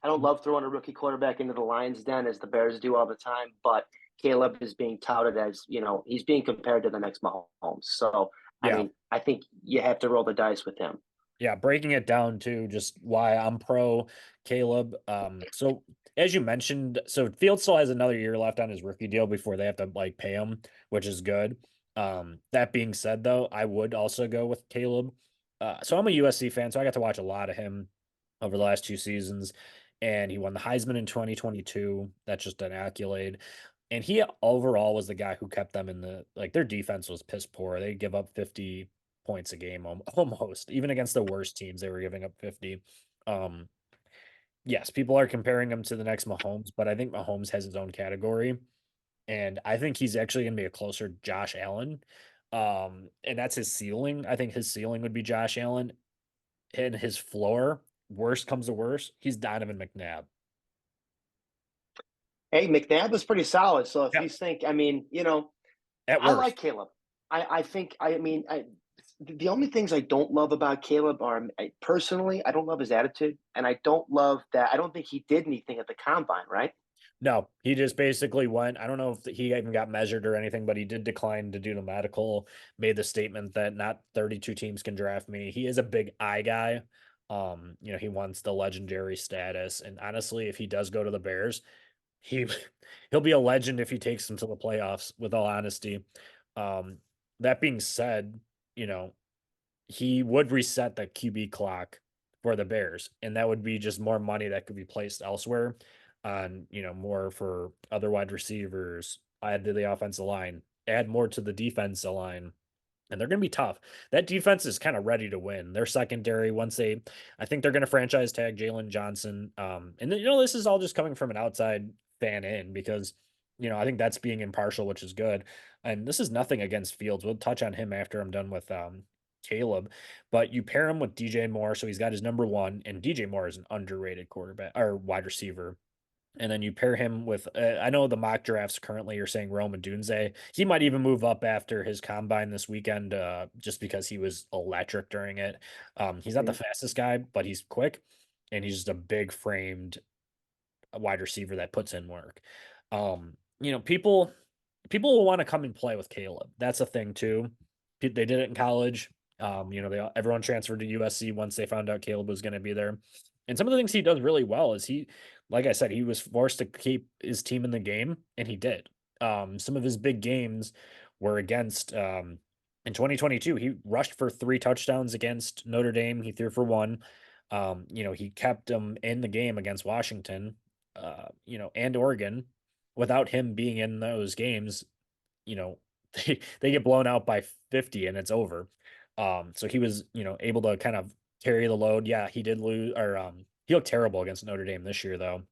I don't love throwing a rookie quarterback into the Lions' den as the Bears do all the time. But Caleb is being touted as, he's being compared to the next Mahomes. So I Yeah. mean, I think you have to roll the dice with him. Yeah, breaking it down to just why I'm pro Caleb. So as you mentioned, so Fields still has another year left on his rookie deal before they have to like pay him, which is good. That being said, though, I would also go with Caleb. So I'm a USC fan, so I got to watch a lot of him over the last 2 seasons, and he won the Heisman in 2022. That's just an accolade. And he overall was the guy who kept them in the like their defense was piss poor. They give up 50 points a game almost. Even against the worst teams, they were giving up 50. Um, yes, people are comparing him to the next Mahomes, but I think Mahomes has his own category. And I think he's actually going to be a closer Josh Allen. And that's his ceiling. I think his ceiling would be Josh Allen. And his floor, worst comes to worst, he's Donovan McNabb. Hey, McNabb was pretty solid. So if Yeah. you think, At I worst. like Caleb. I think, the only things I don't love about Caleb are personally, I don't love his attitude. And I don't love that. I don't think he did anything at the combine, right? No, he just basically went. I don't know if he even got measured or anything, but he did decline to do the medical, made the statement that not 32 teams can draft me. He is a big eye guy. He wants the legendary status. And honestly, if he does go to the Bears, he he'll be a legend if he takes them to the playoffs, with all honesty. Um, that being said, you know, he would reset the QB clock for the Bears, and that would be just more money that could be placed elsewhere on, more for other wide receivers, add to the offensive line, add more to the defensive line. And they're going to be tough. That defense is kind of ready to win. Their secondary, I think they're going to franchise tag Jalen Johnson. And then, this is all just coming from an outside fan in because, I think that's being impartial, which is good. And this is nothing against Fields. We'll touch on him after I'm done with Caleb. But you pair him with DJ Moore, so he's got his number one, and DJ Moore is an underrated quarterback or wide receiver. And then you pair him with, I know the mock drafts currently are saying Rome Odunze. He might even move up after his combine this weekend, just because he was electric during it. He's not the Mhm. fastest guy, but he's quick, and he's just a big framed wide receiver that puts in work. People will want to come and play with Caleb. That's a thing too. They did it in college. Everyone transferred to USC once they found out Caleb was going to be there. And some of the things he does really well is like I said, he was forced to keep his team in the game, and he did. Some of his big games were against in 2022. He rushed for 3 touchdowns against Notre Dame. He threw for one. He kept them in the game against Washington, and Oregon. Without him being in those games, you know, they get blown out by 50 and it's over. So he was, able to kind of carry the load. Yeah, he did lose, or he looked terrible against Notre Dame this year, though.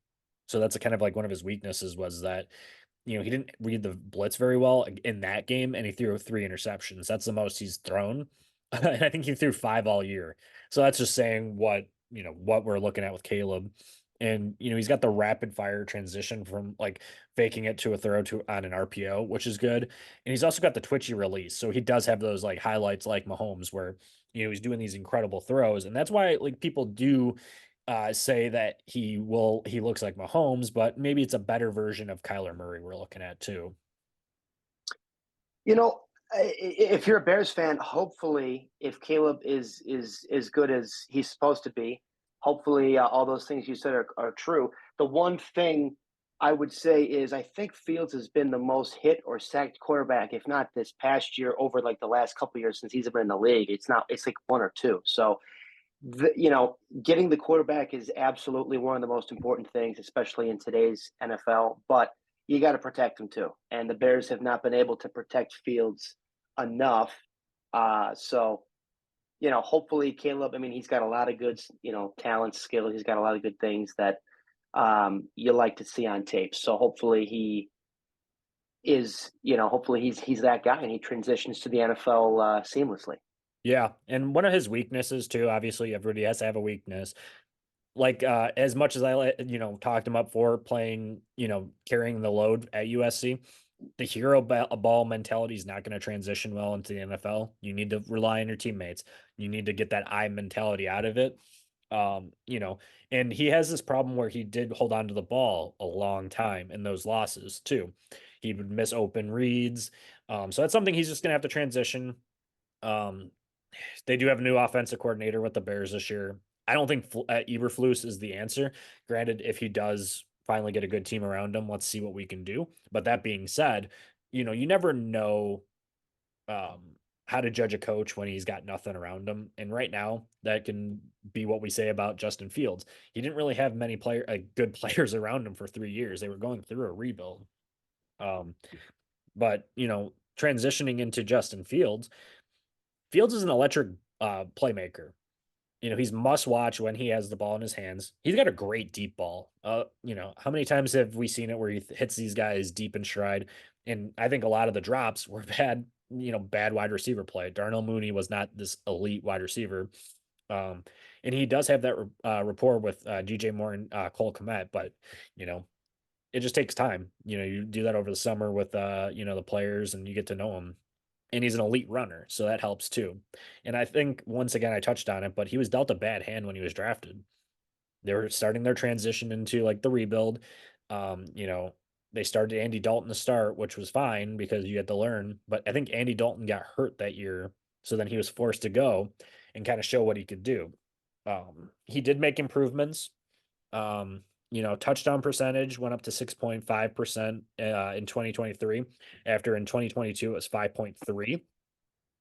So that's a kind of like one of his weaknesses was that, he didn't read the blitz very well in that game, and he threw 3 interceptions. That's the most he's thrown. And I think he threw 5 all year. So that's just saying what we're looking at with Caleb. And he's got the rapid fire transition from like faking it to a throw to on an RPO, which is good. And he's also got the twitchy release. So he does have those like highlights like Mahomes where he's doing these incredible throws. And that's why like people do say that he looks like Mahomes, but maybe it's a better version of Kyler Murray we're looking at too. You know, if you're a Bears fan, hopefully, if Caleb is as good as he's supposed to be, hopefully all those things you said are true. The one thing I would say is I think Fields has been the most hit or sacked quarterback, if not this past year, over like the last couple of years since he's been in the league. It's like one or two. So getting the quarterback is absolutely one of the most important things, especially in today's NFL. But you got to protect him too, and the Bears have not been able to protect Fields enough. Hopefully Caleb. I mean, he's got a lot of good, talent, skill. He's got a lot of good things that you like to see on tape. So hopefully he is, hopefully he's that guy and he transitions to the NFL seamlessly. Yeah, and one of his weaknesses too, obviously everybody has to have a weakness. Like as much as talked him up for playing, carrying the load at USC, the ball mentality is not going to transition well into the NFL. You need to rely on your teammates. You need to get that I mentality out of it. And he has this problem where he did hold on to the ball a long time in those losses too. He would miss open reads. So that's something he's just going to have to transition. Um, they do have a new offensive coordinator with the Bears this year. I don't think Eberflus is the answer. Granted, if he does finally get a good team around him, let's see what we can do. But that being said, you never know how to judge a coach when he's got nothing around him. And right now, that can be what we say about Justin Fields. He didn't really have many good players around him for 3 years. They were going through a rebuild. Um, but transitioning into Justin Fields, Fields is an electric playmaker. He's must watch when he has the ball in his hands. He's got a great deep ball. How many times have we seen it where he hits these guys deep in stride? And I think a lot of the drops were bad wide receiver play. Darnell Mooney was not this elite wide receiver. And he does have that rapport with DJ Moore and Cole Kmet, but it just takes time. You do that over the summer with the players and you get to know them. And he's an elite runner, so that helps too. And I think once again I touched on it, but he was dealt a bad hand when he was drafted. They were starting their transition into like the rebuild. Um, you know, they started Andy Dalton to start, which was fine because you had to learn. But I think Andy Dalton got hurt that year, so then he was forced to go and kind of show what he could do. He did make improvements. Touchdown percentage went up to 6.5% in 2023, after in 2022 it was 5.3.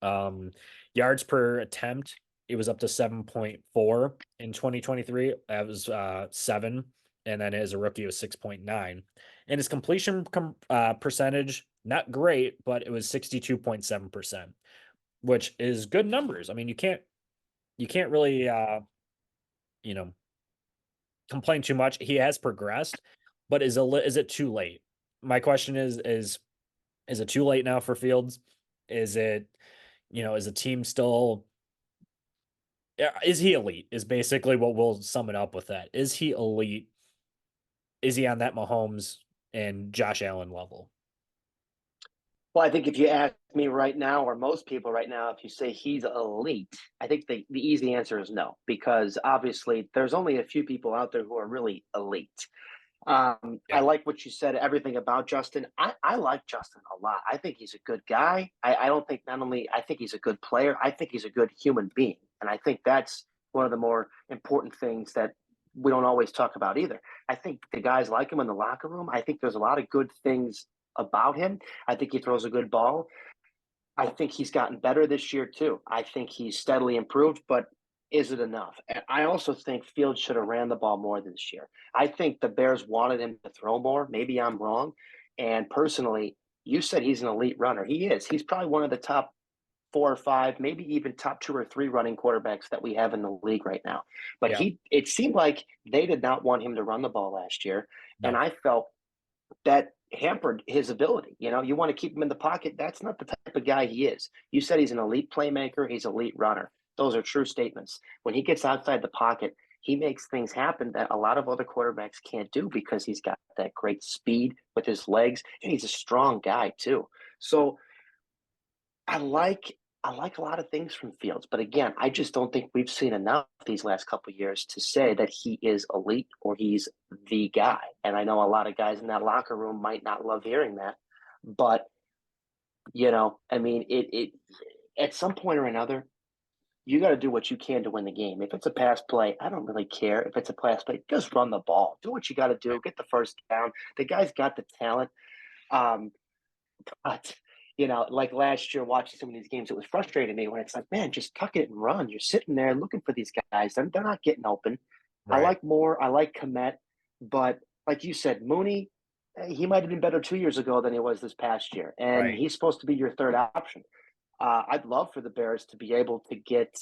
Um, Yards per attempt, it was up to 7.4 in 2023. That was 7. And then as a rookie, it was 6.9. And his completion percentage, not great, but it was 62.7%, which is good numbers. I mean, you can't really you know complain too much. He has progressed, but is it too late? My question is it too late now for Fields? Is it, is the team still, is he elite? Is basically what we'll sum it up with that. Is he elite? Is he on that Mahomes and Josh Allen level? Well, I think if you ask me right now, or most people right now, if you say he's elite, I think the easy answer is no, because obviously there's only a few people out there who are really elite. I Yeah. like what you said, everything about Justin. I like Justin a lot. I think he's a good guy. I don't think not only I think he's a good player, I think he's a good human being. And I think that's one of the more important things that we don't always talk about either. I think the guys like him in the locker room. I think there's a lot of good things about him. I think he throws a good ball. I think he's gotten better this year too. I think he's steadily improved, but is it enough? And I also think Fields should have ran the ball more this year. I think the Bears wanted him to throw more. Maybe I'm wrong. And personally, you said he's an elite runner. He is. He's probably one of the top 4 or 5, maybe even top 2 or 3 running quarterbacks that we have in the league right now. But Yeah. it seemed like they did not want him to run the ball last year. And No. I felt that hampered his ability. You want to keep him in the pocket. That's not the type of guy he is. You said he's an elite playmaker, he's an elite runner. Those are true statements. When he gets outside the pocket, he makes things happen that a lot of other quarterbacks can't do because he's got that great speed with his legs and he's a strong guy too. So I like I like a lot of things from Fields, but again, I just don't think we've seen enough these last couple of years to say that he is elite or he's the guy. And I know a lot of guys in that locker room might not love hearing that, but I mean, it at some point or another, you got to do what you can to win the game. If it's a pass play, I don't really care. If it's a pass play, just run the ball. Do what you got to do. Get the first down. The guy's got the talent. Um, but like last year, watching some of these games, it was frustrating me when it's like, man, just tuck it and run. You're sitting there looking for these guys, and they're not getting open. I Right. like Moore, I like Komet, but like you said, Mooney, he might have been better 2 years ago than he was this past year, and Right. he's supposed to be your third option. I'd love for the Bears to be able to get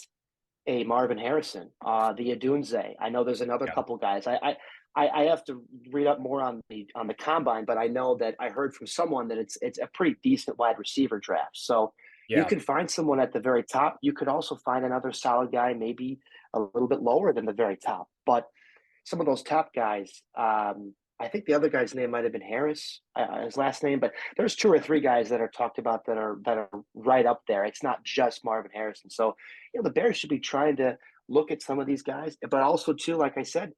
a Marvin Harrison, the Adunze. I know there's another Yeah. couple guys. I have to read up more on the combine, but I know that I heard from someone that it's a pretty decent wide receiver draft. So you Yeah. can find someone at the very top. You could also find another solid guy, maybe a little bit lower than the very top. But some of those top guys, I think the other guy's name might have been Harris, his last name, but there's two or three guys that are talked about that are right up there. It's not just Marvin Harrison. So, the Bears should be trying to look at some of these guys, but also too, like I said,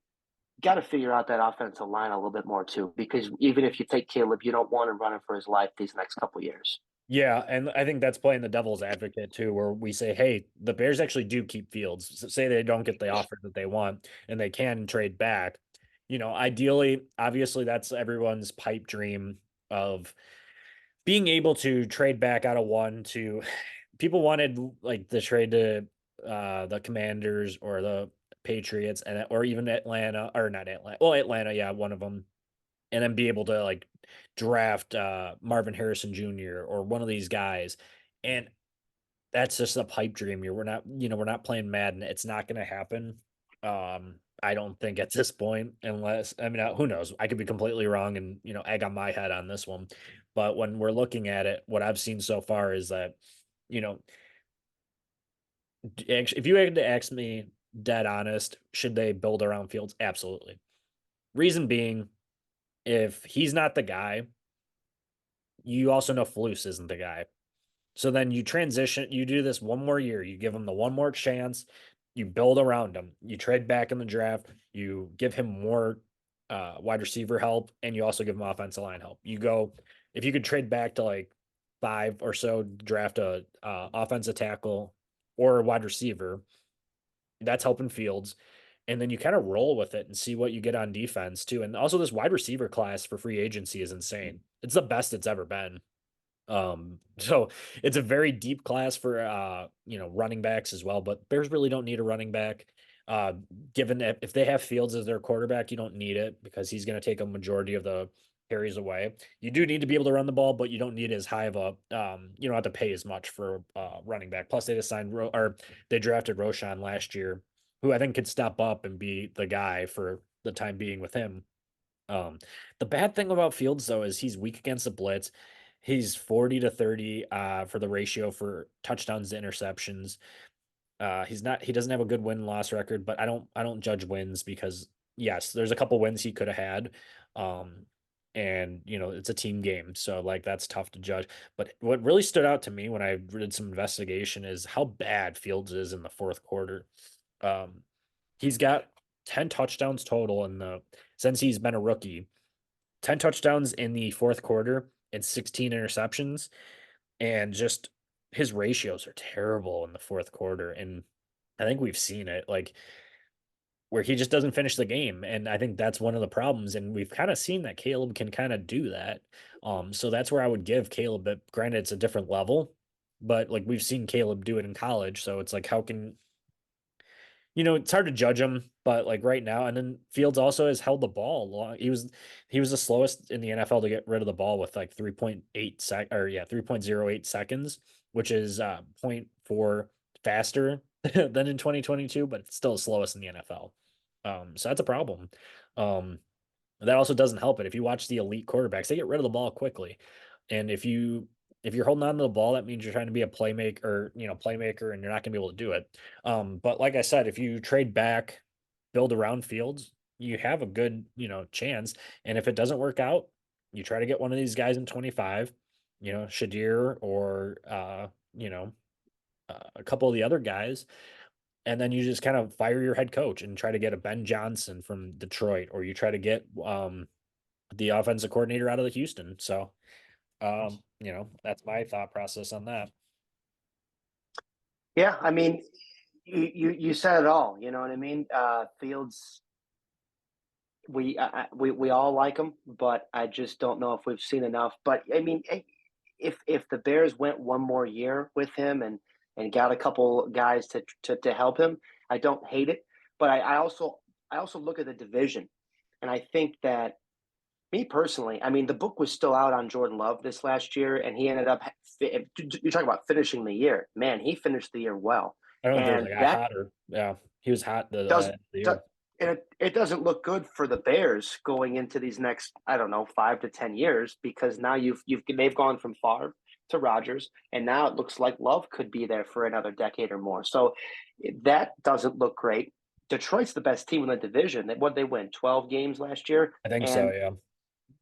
got to figure out that offensive line a little bit more too, because even if you take Caleb, you don't want him running for his life these next couple of years. Yeah, and I think that's playing the devil's advocate too, where we say, hey, the Bears actually do keep Fields. Say they don't get the offer that they want and they can trade back. Ideally, obviously, that's everyone's pipe dream of being able to trade back out of one to people wanted like the trade to the Commanders or the Patriots and or even Atlanta or not Atlanta. Well, Atlanta, yeah, one of them and then be able to like draft Marvin Harrison Jr. or one of these guys. And that's just a pipe dream here. We're not playing Madden. It's not going to happen. I don't think at this point, unless I mean, who knows? I could be completely wrong and egg on my head on this one. But when we're looking at it, what I've seen so far is that, you know, if you had to ask me dead honest, should they build around Fields? Absolutely. Reason being, if he's not the guy, you also know Flus isn't the guy. So then you transition, you do this one more year, you give him the one more chance, you build around him, you trade back in the draft, you give him more wide receiver help, and you also give him offensive line help. You go, if you could trade back to like five or so, draft a offensive tackle or a wide receiver, that's helping Fields. And then you kind of roll with it and see what you get on defense too. And also, this wide receiver class for free agency is insane. It's the best it's ever been. So it's a very deep class for running backs as well, but Bears really don't need a running back. Uh Given that if they have Fields as their quarterback, you don't need it because he's going to take a majority of the carries away. You do need to be able to run the ball, but you don't need as high of a you don't have to pay as much for running back. Plus they just signed or they drafted Roshan last year, who I think could step up and be the guy for the time being with him. um, the bad thing about Fields though is he's weak against the blitz. He's 40 to 30 for the ratio for touchdowns to interceptions. He doesn't have a good win-loss record, but I don't judge wins because yes, there's a couple wins he could have had. Um, and it's a team game, so like that's tough to judge. But what really stood out to me when I did some investigation is how bad Fields is in the fourth quarter. Um, he's got 10 touchdowns total in the since he's been a rookie. 10 touchdowns in the fourth quarter and 16 interceptions. And just his ratios are terrible in the fourth quarter. And I think we've seen it like where he just doesn't finish the game. And I think that's one of the problems. And we've kind of seen that Caleb can kind of do that. So that's where I would give Caleb, but granted, it's a different level. But like we've seen Caleb do it in college. So it's like, how can it's hard to judge him, but like right now, and then Fields also has held the ball long. He was the slowest in the NFL to get rid of the ball with like 3.08 seconds, which is zero point 0.4 faster than in 2022, but it's still the slowest in the NFL. So that's a problem. Um, that also doesn't help it. If you watch the elite quarterbacks, they get rid of the ball quickly. And if you're holding on to the ball, that means you're trying to be a playmaker, and you're not going to be able to do it. But like I said, if you trade back, build around Fields, you have a good, chance. And if it doesn't work out, you try to get one of these guys in 25, Shadir or a couple of the other guys, and then you just kind of fire your head coach and try to get a Ben Johnson from Detroit, or you try to get the offensive coordinator out of the Houston. So, that's my thought process on that. Yeah, I mean, you said it all. You know what I mean? Fields, we all like him, but I just don't know if we've seen enough. But I mean, if the Bears went one more year with him and got a couple guys to help him, I don't hate it. But I also look at the division, and I think that me personally, I mean, the book was still out on Jordan Love this last year, and he ended up. You're talking about finishing the year, man. He finished the year well, I don't think there was And like a that hotter. Yeah, he was hot does, the do- year. and it doesn't look good for the Bears going into these next, I don't know, 5 to 10 years, because now they've gone from Favre to Rodgers, and now it looks like Love could be there for another decade or more. So that doesn't look great. Detroit's the best team in the division. What they win 12 games last year, I think so. and Yeah.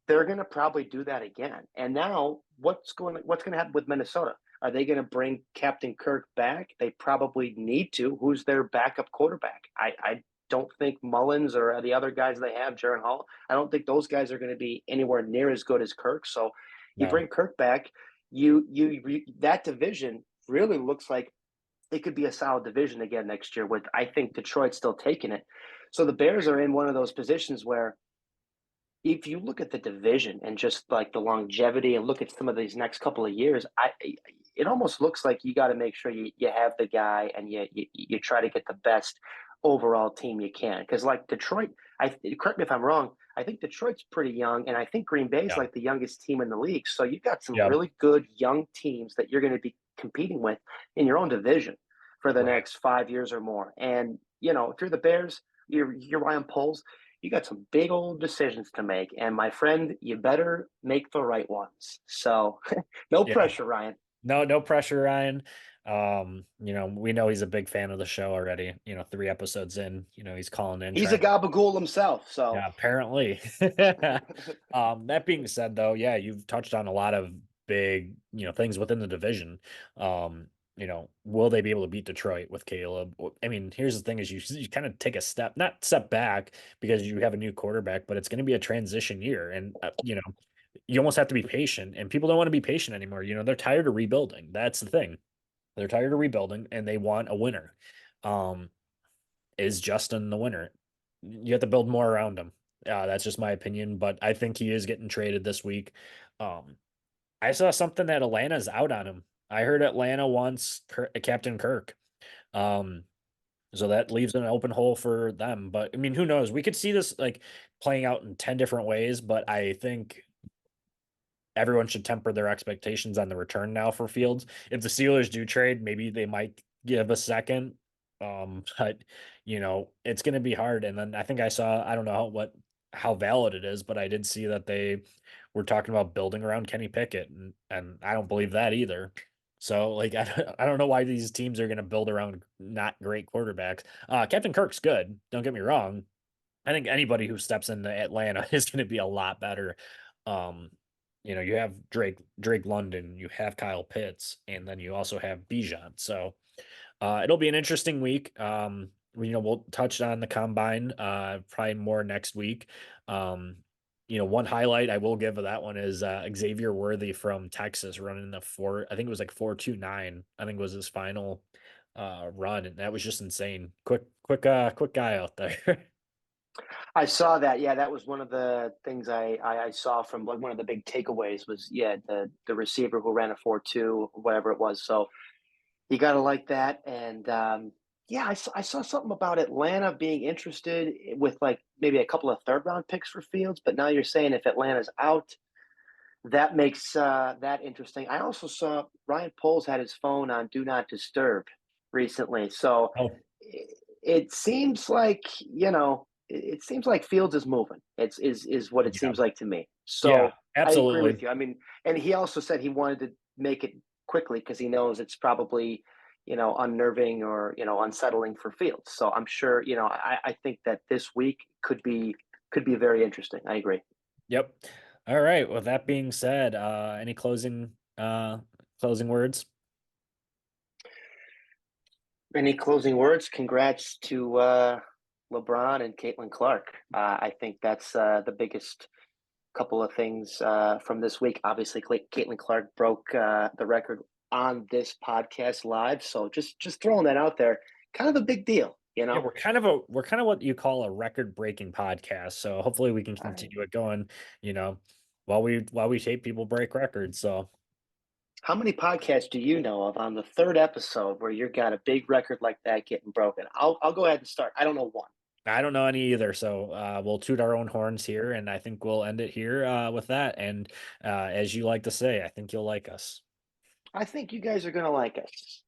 they're going to probably do that again. And now what's going to happen with Minnesota? Are they going to bring Captain Kirk back? They probably need to. Who's their backup quarterback? I don't think Mullins or the other guys they have, Jaron Hall. I don't think those guys are going to be anywhere near as good as Kirk. So you No. bring Kirk back, that division really looks like it could be a solid division again next year. With I think Detroit still taking it. So the Bears are in one of those positions where if you look at the division and just like the longevity and look at some of these next couple of years, it almost looks like you got to make sure you have the guy and you try to get the best overall team you can. Because like Detroit, correct me if I'm wrong, I think Detroit's pretty young, and I think Green Bay's Yeah. like the youngest team in the league. So you've got some Yeah. really good young teams that you're going to be competing with in your own division for the Right. next 5 years or more. And if you're the Bears, you're Ryan Poles, you got some big old decisions to make. And my friend, you better make the right ones. So no Yeah. pressure, Ryan. No pressure, Ryan. We know he's a big fan of the show already. 3 episodes in, he's calling in He's a trying. gabagool himself. So Yeah, apparently. That being said, though, yeah, you've touched on a lot of big, things within the division. Will they be able to beat Detroit with Caleb? I mean, here's the thing: is you kind of take a not step back because you have a new quarterback, but it's going to be a transition year, and you almost have to be patient, and people don't want to be patient anymore. They're tired of rebuilding. That's the thing. They're tired of rebuilding, and they want a winner. Um, is Justin the winner? You have to build more around him. That's just my opinion, but I think he is getting traded this week. Um, I saw something that Atlanta's out on him. I heard Atlanta wants Captain Kirk. Um, so that leaves an open hole for them. But I mean, who knows? We could see this like playing out in 10 different ways, but I think everyone should temper their expectations on the return now for Fields. If the Steelers do trade, maybe they might give a second. But it's going to be hard. And then I think I don't know how valid it is, but I did see that they were talking about building around Kenny Pickett, and I don't believe that either. So like I don't know why these teams are going to build around not great quarterbacks. Captain Kirk's good. Don't get me wrong. I think anybody who steps into Atlanta is going to be a lot better. Um, you have Drake London, you have Kyle Pitts, and then you also have Bijan. So it'll be an interesting week. We'll touch on the combine probably more next week. One highlight I will give of that one is Xavier Worthy from Texas running the I think it was like 4.29. I think was his final run, and that was just insane. Quick guy out there. I saw that. Yeah, that was one of the things I saw from like one of the big takeaways was the receiver who ran a 4.2, whatever it was. So you got to like that. And yeah, I saw something about Atlanta being interested with like maybe a couple of third round picks for Fields. But now you're saying if Atlanta's out, that makes that interesting. I also saw Ryan Poles had his phone on Do Not Disturb recently. So Oh, it seems like, it seems like Fields is moving. Is what it yeah. seems like to me. Yeah, So I agree with absolutely. you. I mean, and he also said he wanted to make it quickly because he knows it's probably, unnerving or, unsettling for Fields. So I'm sure, I think that this week could be very interesting. I agree. Yep. All right. With that being said, any closing words? Any closing words? Congrats to LeBron and Caitlyn Clark. I think that's the biggest couple of things from this week. Obviously, Caitlyn Clark broke the record on this podcast live, so just throwing that out there, kind of a big deal, you Yeah, know. we're kind of what you call a record-breaking podcast. So hopefully we can All right. continue it going, you know, while we tape people break records. So How many podcasts do you know of on the third episode where you got a big record like that getting broken? I'll go ahead and start. I don't know one. I don't know any either. So we'll toot our own horns here, and I think we'll end it here with that. And as you like to say, I think you'll like us. I think you guys are gonna like us.